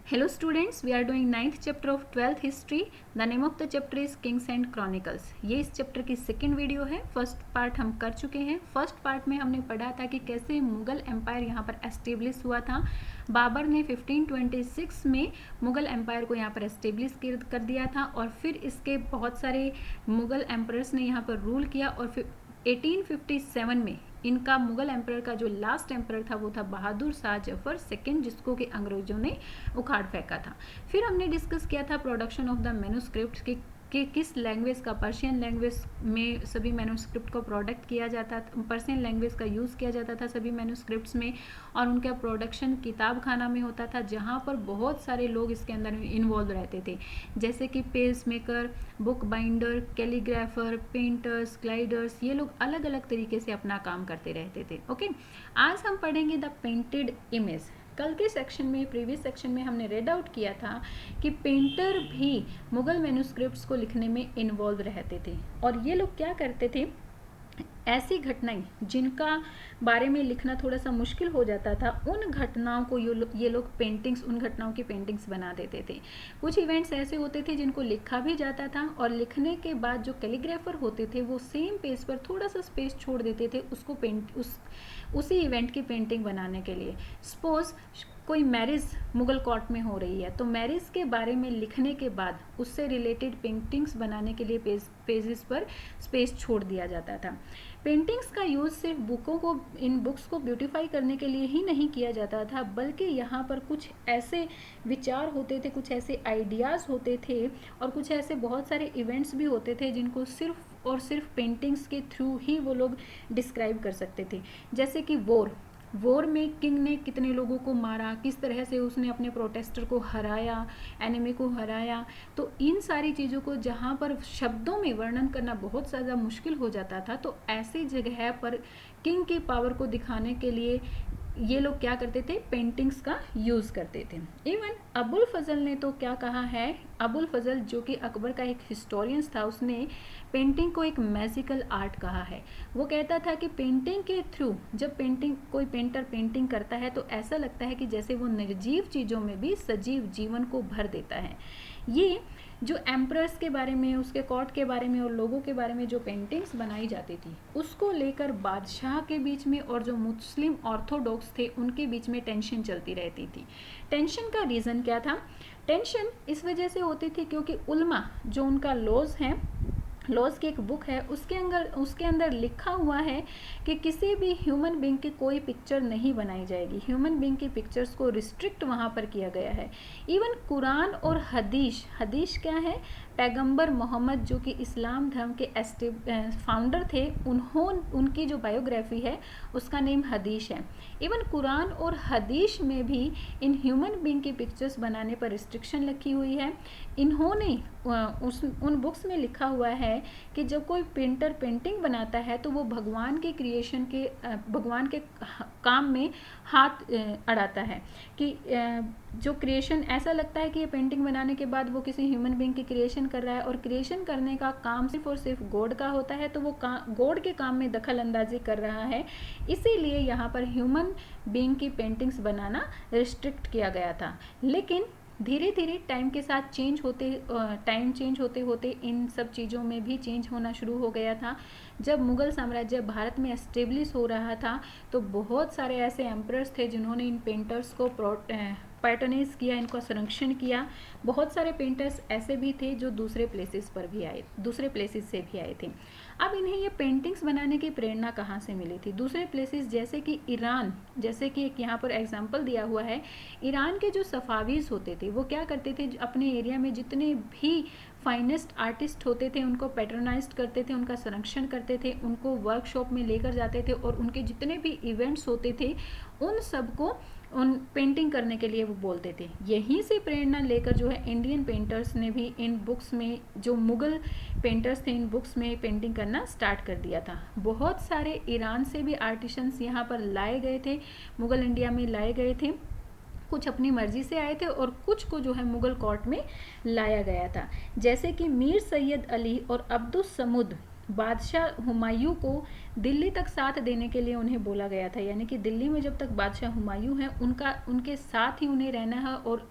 Hello students, we are doing 9th chapter of 12th history. The name of the chapter is Kings and Chronicles. ये इस chapter की second video है. First part हम कर चुके हैं. फर्स्ट पार्ट में हमने पढ़ा था कि कैसे मुगल एम्पायर यहाँ पर एस्टेब्लिश हुआ था. बाबर ने 1526 में मुगल एम्पायर को यहाँ पर एस्टेब्लिश कर दिया था और फिर इसके बहुत सारे मुगल एम्परर्स ने यहाँ पर रूल किया और फिर 1857 में इनका मुगल एम्परर का जो लास्ट एम्परर था वो था बहादुर शाह जफर सेकेंड, जिसको कि अंग्रेजों ने उखाड़ फेंका था. फिर हमने डिस्कस किया था प्रोडक्शन ऑफ द मैन्युस्क्रिप्ट कि किस लैंग्वेज का, पर्शियन लैंग्वेज में सभी मैन्युस्क्रिप्ट को प्रोडक्ट किया जाता था, पर्शियन लैंग्वेज का यूज़ किया जाता था सभी मैन्युस्क्रिप्ट्स में, और उनका प्रोडक्शन किताब खाना में होता था जहाँ पर बहुत सारे लोग इसके अंदर इन्वॉल्व रहते थे, जैसे कि page maker, book binder, calligrapher, painters, gliders. ये लोग अलग अलग तरीके से अपना काम करते रहते थे. ओके, आज हम पढ़ेंगे द पेंटेड इमेज. कल के सेक्शन में, प्रीवियस सेक्शन में हमने रेड आउट किया था कि पेंटर भी मुगल मैन्युस्क्रिप्ट्स को लिखने में इन्वॉल्व रहते थे और ये लोग क्या करते थे, ऐसी घटनाएं जिनका बारे में लिखना थोड़ा सा मुश्किल हो जाता था, उन घटनाओं को ये लोग पेंटिंग्स, उन घटनाओं की पेंटिंग्स बना देते थे. कुछ इवेंट्स ऐसे होते थे जिनको लिखा भी जाता था और लिखने के बाद जो कैलीग्राफर होते थे वो सेम पेज पर थोड़ा सा स्पेस छोड़ देते थे उसको उसी इवेंट की पेंटिंग बनाने के लिए. सपोज कोई मैरिज मुगल कोर्ट में हो रही है तो मैरिज के बारे में लिखने के बाद उससे रिलेटेड पेंटिंग्स बनाने के लिए पेजेस पर स्पेस छोड़ दिया जाता था. पेंटिंग्स का यूज़ सिर्फ इन बुक्स को ब्यूटीफाई करने के लिए ही नहीं किया जाता था, बल्कि यहाँ पर कुछ ऐसे विचार होते थे, कुछ ऐसे आइडियाज़ होते थे और कुछ ऐसे बहुत सारे इवेंट्स भी होते थे जिनको सिर्फ और सिर्फ पेंटिंग्स के थ्रू ही वो लोग डिस्क्राइब कर सकते थे. जैसे कि वॉर में किंग ने कितने लोगों को मारा, किस तरह से उसने अपने प्रोटेस्टर को हराया, एनिमी को हराया. तो इन सारी चीज़ों को जहाँ पर शब्दों में वर्णन करना बहुत ज़्यादा मुश्किल हो जाता था, तो ऐसी जगह पर किंग की पावर को दिखाने के लिए ये लोग क्या करते थे, पेंटिंग्स का यूज़ करते थे. इवन अबुल फजल ने तो क्या कहा है, अबुल फजल जो कि अकबर का एक हिस्टोरियंस था, उसने पेंटिंग को एक मैजिकल आर्ट कहा है. वो कहता था कि पेंटिंग के थ्रू जब कोई पेंटर पेंटिंग करता है तो ऐसा लगता है कि जैसे वो निर्जीव चीज़ों में भी सजीव जीवन को भर देता है. ये जो एम्परर्स के बारे में, उसके कोर्ट के बारे में और लोगों के बारे में जो पेंटिंग्स बनाई जाती थी, उसको लेकर बादशाह के बीच में और जो मुस्लिम ऑर्थोडॉक्स थे उनके बीच में टेंशन चलती रहती थी. टेंशन का रीज़न क्या था? टेंशन इस वजह से होती थी क्योंकि उल्मा, जो उनका लॉज की एक बुक है, उसके अंदर लिखा हुआ है कि किसी भी ह्यूमन बीइंग की कोई पिक्चर नहीं बनाई जाएगी. ह्यूमन बीइंग की पिक्चर्स को रिस्ट्रिक्ट वहाँ पर किया गया है. इवन कुरान और हदीस क्या है, पैगंबर मोहम्मद जो कि इस्लाम धर्म के फाउंडर थे, उनकी जो बायोग्राफी है उसका नेम हदीस है. इवन कुरान और हदीस में भी इन ह्यूमन बीइंग की पिक्चर्स बनाने पर रिस्ट्रिक्शन रखी हुई है. इन्होंने उन बुक्स में लिखा हुआ है कि जब कोई पेंटर पेंटिंग बनाता है तो वो भगवान के क्रिएशन के, भगवान के काम में हाथ अड़ाता है कि जो क्रिएशन, ऐसा लगता है कि ये पेंटिंग बनाने के बाद वो किसी ह्यूमन बीइंग की क्रिएशन कर रहा है और क्रिएशन करने का काम सिर्फ और सिर्फ गॉड का होता है, तो वो गॉड के काम में दखल अंदाजी कर रहा है. इसीलिए यहाँ पर ह्यूमन बीइंग की पेंटिंग्स बनाना रिस्ट्रिक्ट किया गया था. लेकिन धीरे धीरे टाइम चेंज होते होते इन सब चीज़ों में भी चेंज होना शुरू हो गया था. जब मुग़ल साम्राज्य भारत में एस्टेब्लिश हो रहा था तो बहुत सारे ऐसे एम्परर्स थे जिन्होंने इन पेंटर्स को पैटर्नाइज किया, इनका संरक्षण किया. बहुत सारे पेंटर्स ऐसे भी थे जो दूसरे प्लेसेस से भी आए थे. अब इन्हें ये पेंटिंग्स बनाने की प्रेरणा कहाँ से मिली थी? दूसरे प्लेसेस जैसे कि ईरान, जैसे कि एक यहाँ पर एग्जांपल दिया हुआ है, ईरान के जो सफावीज़ होते थे वो क्या करते थे, अपने एरिया में जितने भी फाइनेस्ट आर्टिस्ट होते थे उनको पैट्रोनाइज करते थे, उनका संरक्षण करते थे, उनको वर्कशॉप में लेकर जाते थे और उनके जितने भी इवेंट्स होते थे उन सबको उन पेंटिंग करने के लिए वो बोलते थे. यहीं से प्रेरणा लेकर जो है इंडियन पेंटर्स ने भी इन बुक्स में, जो मुग़ल पेंटर्स थे, इन बुक्स में पेंटिंग करना स्टार्ट कर दिया था. बहुत सारे ईरान से भी आर्टिशंस यहाँ पर लाए गए थे, मुग़ल इंडिया में लाए गए थे. कुछ अपनी मर्जी से आए थे और कुछ को जो है मुग़ल कोर्ट में लाया गया था. जैसे कि मीर सैयद अली और अब्दुस समूद बादशाह हुमायूं को दिल्ली तक साथ देने के लिए उन्हें बोला गया था, यानी कि दिल्ली में जब तक बादशाह हुमायूं हैं उनके साथ ही उन्हें रहना है और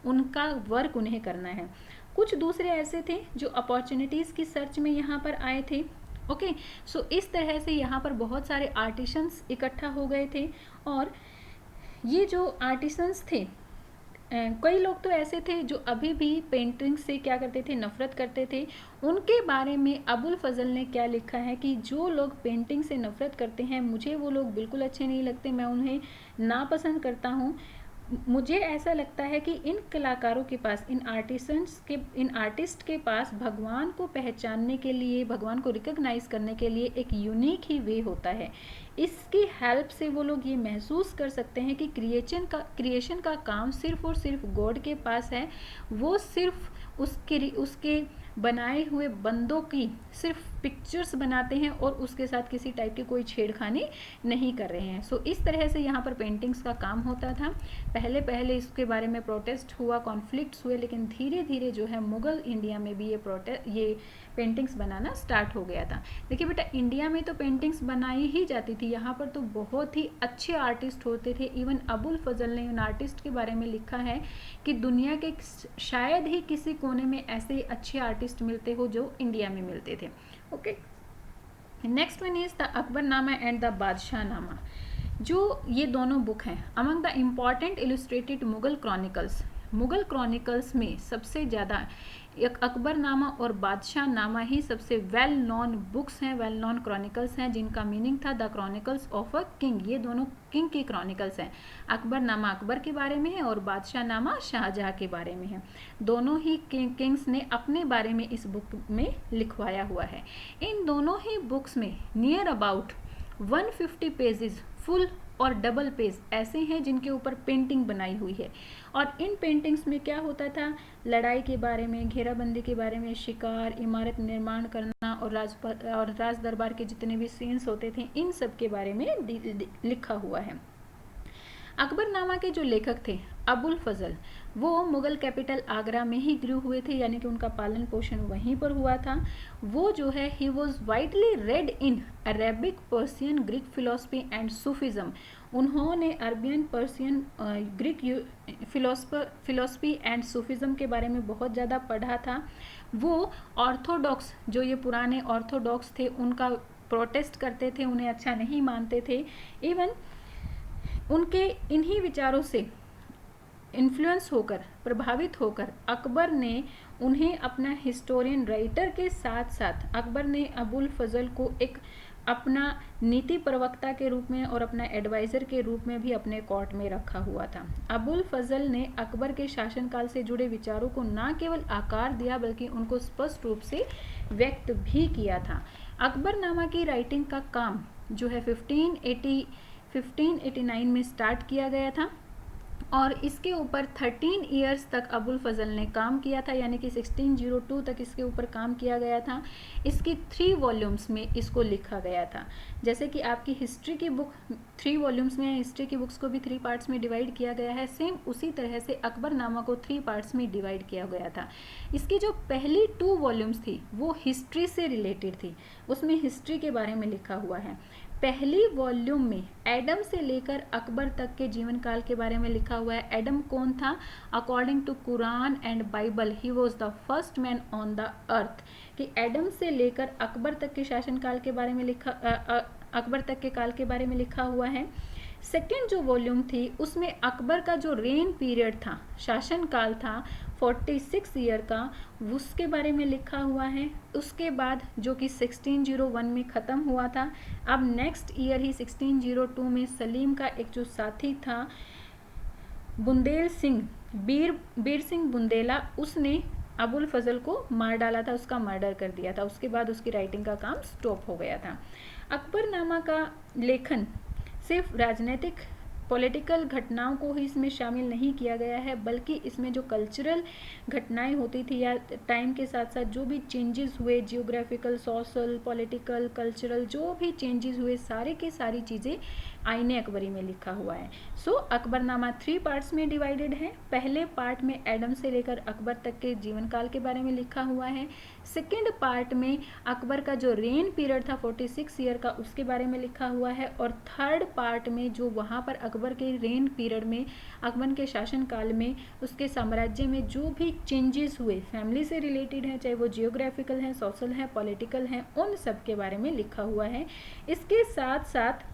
उनका वर्क उन्हें करना है। कुछ दूसरे ऐसे थे जो अपॉर्चुनिटीज़ की सर्च में यहाँ पर आए थे। ओके, सो इस तरह से यहाँ पर बहुत सारे आर्टिशंस इकट्ठा हो गए थे, और ये जो आर्टिसंस थे, कई लोग तो ऐसे थे जो अभी भी पेंटिंग से क्या करते थे, नफरत करते थे। उनके बारे में अबुल फजल ने क्या लिखा है कि जो लोग पेंटिंग से नफरत करते हैं, मुझे वो लोग बिल्कुल अच्छे नहीं लगते, मैं उन्हें नापसंद करता हूँ। मुझे ऐसा लगता है कि इन कलाकारों के पास, इन आर्टिस्ट के पास भगवान को पहचानने के लिए, भगवान को रिकॉग्नाइज करने के लिए एक यूनिक ही वे होता है। इसकी हेल्प से वो लोग ये महसूस कर सकते हैं कि क्रिएशन का काम सिर्फ और सिर्फ गॉड के पास है। वो सिर्फ उसके बनाए हुए बंदों की सिर्फ पिक्चर्स बनाते हैं और उसके साथ किसी टाइप की कोई छेड़खानी नहीं कर रहे हैं। सो इस तरह से यहाँ पर पेंटिंग्स का काम होता था। पहले इसके बारे में प्रोटेस्ट हुआ, कॉन्फ्लिक्ट्स हुए, लेकिन धीरे धीरे जो है मुगल इंडिया में भी ये पेंटिंग्स बनाना स्टार्ट हो गया था। देखिए बेटा, इंडिया में तो पेंटिंग्स बनाई ही जाती थी, यहाँ पर तो बहुत ही अच्छे आर्टिस्ट होते थे। इवन अबुल फजल ने उन आर्टिस्ट के बारे में लिखा है कि दुनिया के शायद ही किसी कोने में ऐसे अच्छे आर्टिस्ट मिलते हो जो इंडिया में मिलते थे। Okay, next one is the Akbarnama and the Badshahnama. जो ये दोनों बुक हैं among the important illustrated Mughal chronicles में सबसे ज़्यादा अकबरनामा और बादशाहनामा ही सबसे वेल नॉन बुक्स हैं, वेल नॉन क्रॉनिकल्स हैं, जिनका मीनिंग था the chronicles of a king. ये दोनों किंग की क्रॉनिकल्स हैं। अकबरनामा अकबर के बारे में है और बादशाहनामा शाहजहाँ के बारे में है। दोनों ही किंग्स ने अपने बारे में इस बुक में लिखवाया हुआ है। इन दोनों ही बुक्स में नियर अबाउट 150 पेजेस फुल और डबल पेज ऐसे हैं जिनके ऊपर पेंटिंग बनाई हुई है। और इन पेंटिंग्स में क्या होता था, लड़ाई के बारे में, घेराबंदी के बारे में, शिकार, इमारत निर्माण करना और राज दरबार के जितने भी सीन्स होते थे, इन सब के बारे में लिखा हुआ है। अकबरनामा के जो लेखक थे अबुल फजल, वो मुगल कैपिटल आगरा में ही ग्रू हुए थे, यानी कि उनका पालन पोषण वहीं पर हुआ था। वो जो है he was widely read in Arabic, Persian, Greek philosophy and Sufism. उन्होंने Arabian, Persian, Greek philosophy and Sufism के बारे में बहुत ज़्यादा पढ़ा था। वो ऑर्थोडॉक्स, जो ये पुराने ऑर्थोडॉक्स थे, उनका प्रोटेस्ट करते थे, उन्हें अच्छा नहीं मानते थे। इवन उनके इन्हीं विचारों से इन्फ्लुएंस होकर, प्रभावित होकर अकबर ने उन्हें अपना हिस्टोरियन राइटर के साथ साथ अकबर ने अबुल फजल को एक अपना नीति प्रवक्ता के रूप में और अपना एडवाइज़र के रूप में भी अपने कोर्ट में रखा हुआ था। अबुल फजल ने अकबर के शासनकाल से जुड़े विचारों को न केवल आकार दिया बल्कि उनको स्पष्ट रूप से व्यक्त भी किया था। अकबरनामा की राइटिंग का काम जो है 1589 में स्टार्ट किया गया था और इसके ऊपर 13 इयर्स तक अबुल फजल ने काम किया था, यानी कि 1602 तक इसके ऊपर काम किया गया था। इसकी 3 वॉल्यूम्स में इसको लिखा गया था। जैसे कि आपकी हिस्ट्री की बुक 3 वॉल्यूम्स में है, हिस्ट्री की बुक्स को भी 3 पार्ट्स में डिवाइड किया गया है, सेम उसी तरह से अकबरनामा को 3 पार्ट्स में डिवाइड किया गया था। इसकी जो पहली 2 वॉल्यूम्स थी वो हिस्ट्री से रिलेटेड थी, उसमें हिस्ट्री के बारे में लिखा हुआ है। पहली वॉल्यूम में एडम से लेकर अकबर तक के जीवन काल के बारे में लिखा हुआ है। एडम कौन था? According to Quran and Bible he was the first man on the earth. कि एडम से लेकर अकबर तक के शासनकाल के बारे में अकबर तक के काल के बारे में लिखा हुआ है। सेकेंड जो वॉल्यूम थी उसमें अकबर का जो रेन पीरियड था, शासनकाल था 46 ईयर का, उसके बारे में लिखा हुआ है। उसके बाद जो कि 1601 में ख़त्म हुआ था, अब नेक्स्ट ईयर ही 1602 में सलीम का एक जो साथी था बुंदेल सिंह, बीर सिंह बुंदेला, उसने अबुल फजल को मार डाला था, उसका मर्डर कर दिया था। उसके बाद उसकी राइटिंग का काम स्टॉप हो गया था। अकबरनामा का लेखन सिर्फ राजनीतिक पॉलिटिकल घटनाओं को ही इसमें शामिल नहीं किया गया है, बल्कि इसमें जो कल्चरल घटनाएं होती थी या टाइम के साथ साथ जो भी चेंजेस हुए, जियोग्राफिकल, सोशल, पॉलिटिकल, कल्चरल जो भी चेंजेस हुए, सारे की सारी चीज़ें आईने अकबरी में लिखा हुआ है। सो अकबरनामा 3 पार्ट्स में डिवाइडेड है। पहले पार्ट में एडम से लेकर अकबर तक के जीवन काल के बारे में लिखा हुआ है। सेकेंड पार्ट में अकबर का जो रेन पीरियड था 46 ईयर का, उसके बारे में लिखा हुआ है। और थर्ड पार्ट में जो वहाँ पर अकबर के रेन पीरियड में, अकबर के शासन काल में उसके साम्राज्य में जो भी चेंजेस हुए, फैमिली से रिलेटेड है, चाहे वो जियोग्राफिकल है, सोशल है, पॉलिटिकल है, उन सब के बारे में लिखा हुआ है। इसके साथ साथ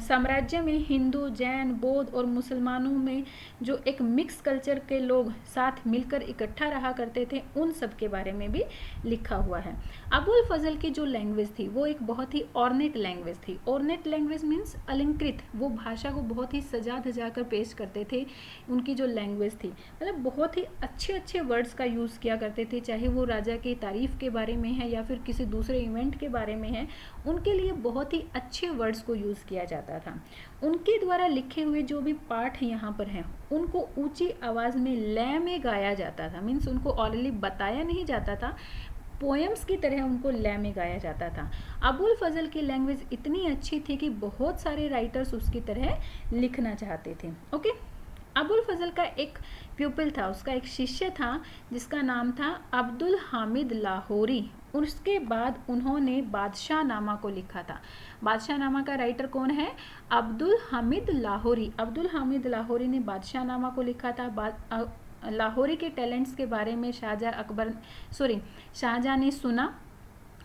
साम्राज्य में हिंदू, जैन, बौद्ध और मुसलमानों में जो एक मिक्स कल्चर के लोग साथ मिलकर इकट्ठा रहा करते थे, उन सब के बारे में भी लिखा हुआ है। अबुल फजल की जो लैंग्वेज थी वो एक बहुत ही ऑर्नेट लैंग्वेज थी। ऑर्नेट लैंग्वेज मीन्स अलंकृत, वो भाषा को बहुत ही सजा धजा कर पेश करते थे। उनकी जो लैंग्वेज थी मतलब बहुत ही अच्छे अच्छे वर्ड्स का यूज़ किया करते थे, चाहे वो राजा की तारीफ के बारे में है या फिर किसी दूसरे इवेंट के बारे में है, उनके लिए बहुत ही अच्छे वर्ड्स को यूज़ किया जाता था। उनके द्वारा लिखे हुए जो भी पाठ यहाँ पर हैं उनको ऊंची आवाज़ में लय में गाया जाता था। मीन्स उनको ऑरली बताया नहीं जाता था, पोएम्स की तरह उनको लय में गाया जाता था। अबुल फजल की लैंग्वेज इतनी अच्छी थी कि बहुत सारे राइटर्स उसकी तरह लिखना चाहते थे। ओके, अबुल फजल का एक प्यूपिल था, उसका एक शिष्य था जिसका नाम था अब्दुल हामिद लाहौरी। उसके बाद उन्होंने बादशाह नामा को लिखा था। बादशाह नामा का राइटर कौन है? अब्दुल हामिद लाहौरी। अब्दुल हामिद लाहौरी ने बादशाह नामा को लिखा था। लाहौरी के टैलेंट्स के बारे में शाहजहां ने सुना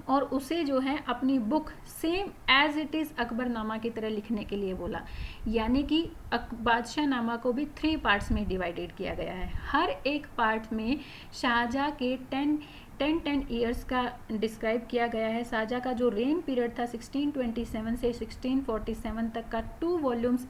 और उसे जो है अपनी book same as it is Akbarnama की तरह लिखने के लिए बोला। यानी कि बादशाह नामा को भी 3 पार्ट्स में डिवाइडेड किया गया है। हर एक पार्ट में शाहजहां के 10 ईयर्स का डिस्क्राइब किया गया है। शाहजहां का जो रेन पीरियड था 1627 से 1647 तक का 2 वॉल्यूम्स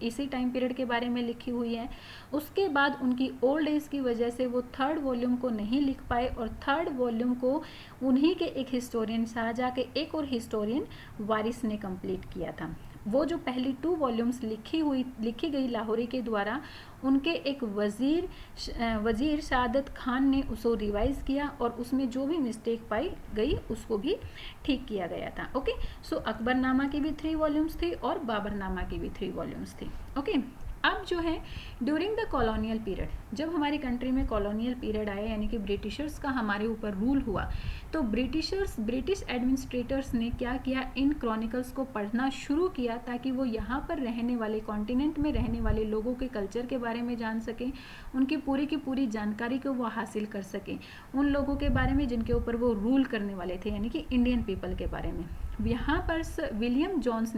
इसी टाइम पीरियड के बारे में लिखी हुई है। उसके बाद उनकी ओल्ड एज की वजह से वो 3rd वॉल्यूम को नहीं लिख पाए और 3rd वॉल्यूम को उन्हीं के एक हिस्टोरियन, शाहजहां के एक और हिस्टोरियन वारिस ने कंप्लीट किया था। वो जो पहली 2 वॉल्यूम्स लिखी गई लाहौरी के द्वारा, उनके एक वजीर शहादत खान ने उसको रिवाइज किया और उसमें जो भी मिस्टेक पाई गई उसको भी ठीक किया गया था। ओके, सो अकबरनामा की भी 3 वॉल्यूम्स थी और बाबरनामा की भी 3 वॉल्यूम्स थी। ओके, अब जो है ड्यूरिंग द कॉलोनियल पीरियड, जब हमारी कंट्री में कॉलोनियल पीरियड आया यानी कि ब्रिटिशर्स का हमारे ऊपर रूल हुआ, तो ब्रिटिश एडमिनिस्ट्रेटर्स ने क्या किया, इन क्रॉनिकल्स को पढ़ना शुरू किया ताकि वो यहाँ पर रहने वाले, कॉन्टिनेंट में रहने वाले लोगों के कल्चर के बारे में जान सकें, उनकी पूरी की पूरी जानकारी को वो हासिल कर सकें, उन लोगों के बारे में जिनके ऊपर वो रूल करने वाले थे यानी कि इंडियन पीपल के बारे में। यहाँ पर सर विलियम जॉन्स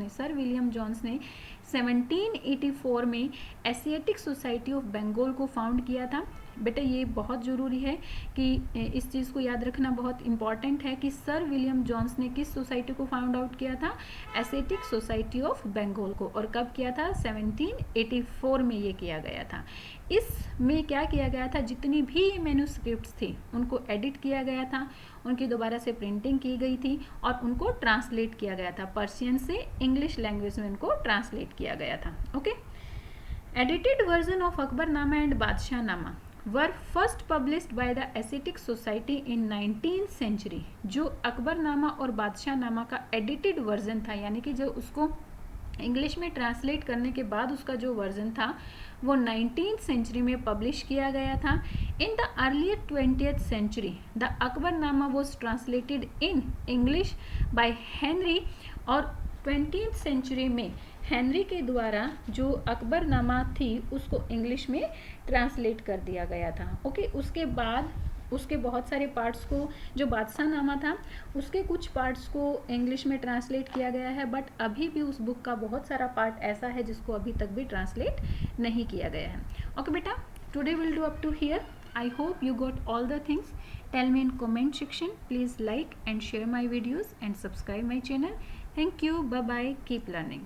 ने 1784 में एशियाटिक सोसाइटी ऑफ बंगाल को फाउंड किया था। बेटा ये बहुत ज़रूरी है कि इस चीज़ को याद रखना बहुत इम्पॉर्टेंट है कि सर विलियम जॉन्स ने किस सोसाइटी को फाउंड आउट किया था, एशियाटिक सोसाइटी ऑफ बंगाल को। और कब किया था? 1784 में ये किया गया था। इसमें क्या किया गया था, जितनी भी मैन्युस्क्रिप्ट्स थी उनको एडिट किया गया था, उनकी दोबारा से प्रिंटिंग की गई थी और उनको ट्रांसलेट किया गया था। पर्शियन से इंग्लिश लैंग्वेज में उनको ट्रांसलेट किया गया था। Okay, edited version of Akbarnama and Badshahnama were first published by the Asiatic society in 19th century. जो अकबरनामा और बादशाहनामा का एडिटेड वर्जन था यानी कि जो उसको इंग्लिश में ट्रांसलेट करने के बाद उसका जो वर्जन था वो 19th सेंचुरी में पब्लिश किया गया था। In the earlier 20th century the Akbarnama was translated in English by Henry और 20th सेंचुरी में हेनरी के द्वारा जो अकबरनामा थी उसको इंग्लिश में ट्रांसलेट कर दिया गया था। ओके, उसके बाद उसके बहुत सारे पार्ट्स को, जो बादशाहनामा था उसके कुछ पार्ट्स को इंग्लिश में ट्रांसलेट किया गया है, बट अभी भी उस बुक का बहुत सारा पार्ट ऐसा है जिसको अभी तक भी ट्रांसलेट नहीं किया गया है। ओके बेटा, today will do up to here. I hope you got all the things. Tell me in comment section. Please like and share my videos and subscribe my channel. Thank you. Bye bye. Keep learning.